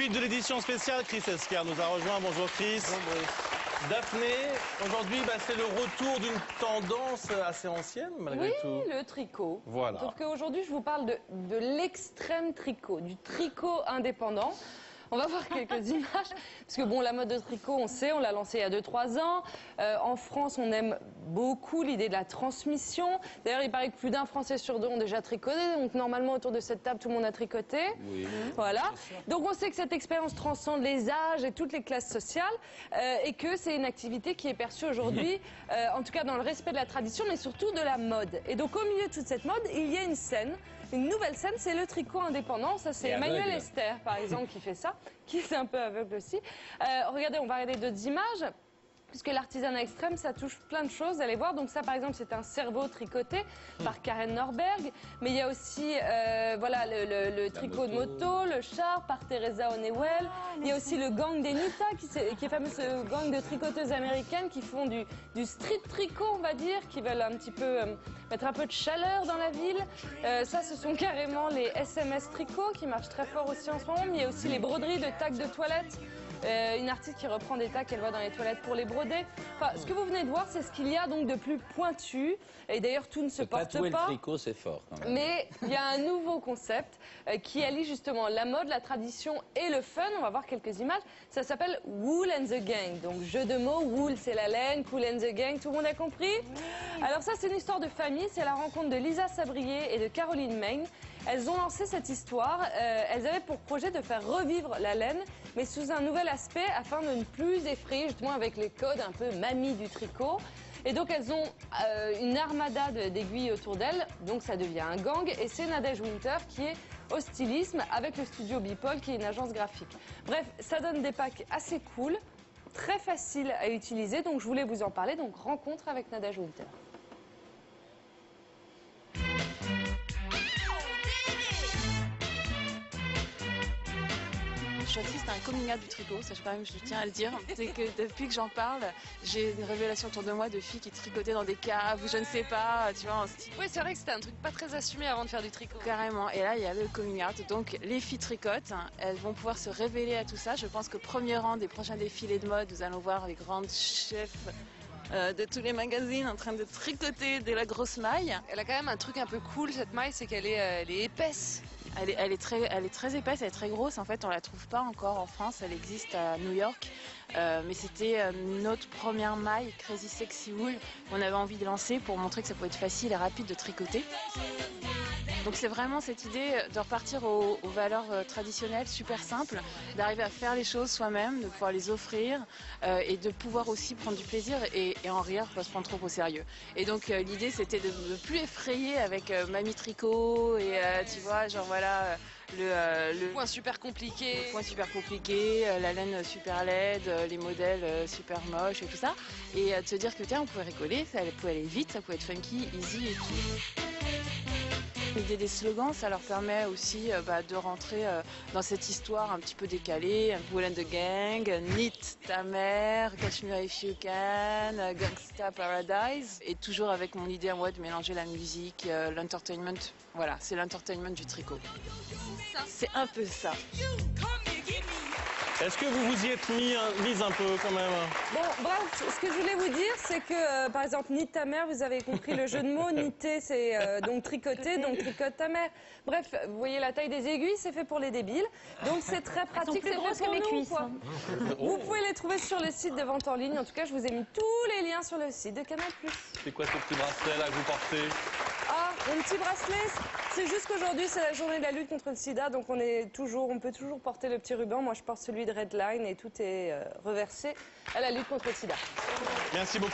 Suite de l'édition spéciale, Chris Esquire nous a rejoint. Bonjour Chris. Bonjour. Daphné, aujourd'hui c'est le retour d'une tendance assez ancienne malgré tout. Oui, le tricot. Voilà. Sauf qu'aujourd'hui je vous parle de l'extrême tricot, du tricot indépendant. On va voir quelques images, parce que bon, la mode de tricot, on sait, on l'a lancée il y a 2-3 ans. En France, on aime beaucoup l'idée de la transmission. D'ailleurs, il paraît que plus d'un Français sur deux ont déjà tricoté, donc normalement, autour de cette table, tout le monde a tricoté. Oui. Voilà. Donc on sait que cette expérience transcende les âges et toutes les classes sociales, et que c'est une activité qui est perçue aujourd'hui, en tout cas dans le respect de la tradition, mais surtout de la mode. Et donc au milieu de toute cette mode, il y a une scène, une nouvelle scène, c'est le tricot indépendant. Ça, c'est Emmanuel Esther, par exemple, qui fait ça. Qui est un peu aveugle aussi. Regardez, on va regarder d'autres images, puisque l'artisanat extrême, ça touche plein de choses. Vous allez voir, donc ça par exemple, c'est un cerveau tricoté par Karen Norberg, mais il y a aussi voilà, le tricot de moto, le char par Teresa Honeywell. Il y a aussi le gang des Nita, qui est fameux, ce gang de tricoteuses américaines qui font du street tricot, on va dire, qui veulent un petit peu mettre un peu de chaleur dans la ville. Ça, ce sont carrément les SMS tricot qui marchent très fort aussi en ce moment. Mais il y a aussi les broderies de tags de toilette. Une artiste qui reprend des tags qu'elle voit dans les toilettes pour les broder. Enfin, ce que vous venez de voir, c'est ce qu'il y a donc de plus pointu. Et d'ailleurs, tout ne se porte pas. Le tricot, c'est fort quand même. Mais il y a un nouveau concept qui allie justement la mode, la tradition et le fun. On va voir quelques images. Ça s'appelle Wool and the Gang. Donc, jeu de mots, wool c'est la laine, cool and the gang. Tout le monde a compris? Oui. Alors ça, c'est une histoire de famille. C'est la rencontre de Lisa Sabrier et de Caroline Main. Elles ont lancé cette histoire. Elles avaient pour projet de faire revivre la laine, mais sous un nouvel aspect afin de ne plus effrayer justement avec les codes un peu mamie du tricot. Et donc elles ont une armada d'aiguilles autour d'elles, donc ça devient un gang. Et c'est Nadège Winter qui est au stylisme avec le studio Bipol qui est une agence graphique. Bref, ça donne des packs assez cool, très faciles à utiliser, donc je voulais vous en parler. Donc rencontre avec Nadège Winter. Je suis triste, c'est un coming out du tricot, ça je tiens à le dire. C'est que depuis que j'en parle, j'ai des révélations autour de moi de filles qui tricotaient dans des caves ou je ne sais pas, tu vois, en style. Oui, c'est vrai que c'était un truc pas très assumé avant de faire du tricot. Carrément, et là il y a le coming out, donc les filles tricotent, elles vont pouvoir se révéler à tout ça. Je pense qu'au premier rang des prochains défilés de mode, nous allons voir les grandes chefs de tous les magazines en train de tricoter de la grosse maille. Elle a quand même un truc un peu cool, cette maille, c'est qu'elle est épaisse. Elle est très épaisse, elle est très grosse. En fait, on la trouve pas encore en France. Elle existe à New York. Mais c'était notre première maille Crazy Sexy Wool qu'on avait envie de lancer pour montrer que ça pouvait être facile et rapide de tricoter. Donc c'est vraiment cette idée de repartir aux valeurs traditionnelles, super simples, d'arriver à faire les choses soi-même, de pouvoir les offrir et de pouvoir aussi prendre du plaisir et en rire, pas se prendre trop au sérieux. Et donc l'idée c'était de ne plus effrayer avec Mamie Tricot et tu vois, genre voilà... Le point super compliqué. Le point super compliqué, la laine super laide, les modèles super moches et tout ça. Et de se dire que tiens, on pouvait rigoler, ça pouvait aller vite, ça pouvait être funky, easy et tout. L'idée des slogans, ça leur permet aussi de rentrer dans cette histoire un petit peu décalée. Wool and the Gang, Knit ta mère, Catch Me If You Can, Gangsta Paradise. Et toujours avec mon idée à moi de mélanger la musique, l'entertainment. Voilà, c'est l'entertainment du tricot. C'est un peu ça. Est-ce que vous vous y êtes mise un peu quand même? Bon, bref, ce que je voulais vous dire, c'est que, par exemple, Knit ta mère, vous avez compris le jeu de mots. Kniter, c'est donc tricoter, donc tricote ta mère. Bref, vous voyez la taille des aiguilles, c'est fait pour les débiles. Donc c'est très pratique, c'est vrai pour nous, quoi. Vous pouvez les trouver sur le site de vente en ligne. En tout cas, je vous ai mis tous les liens sur le site de Canal+. C'est quoi ce petit bracelet là que vous portez? Ah, mon petit bracelet, c'est juste qu'aujourd'hui, c'est la journée de la lutte contre le sida, donc on peut toujours porter le petit ruban. Moi, je porte celui de Redline et tout est reversé à la lutte contre le sida. Merci beaucoup.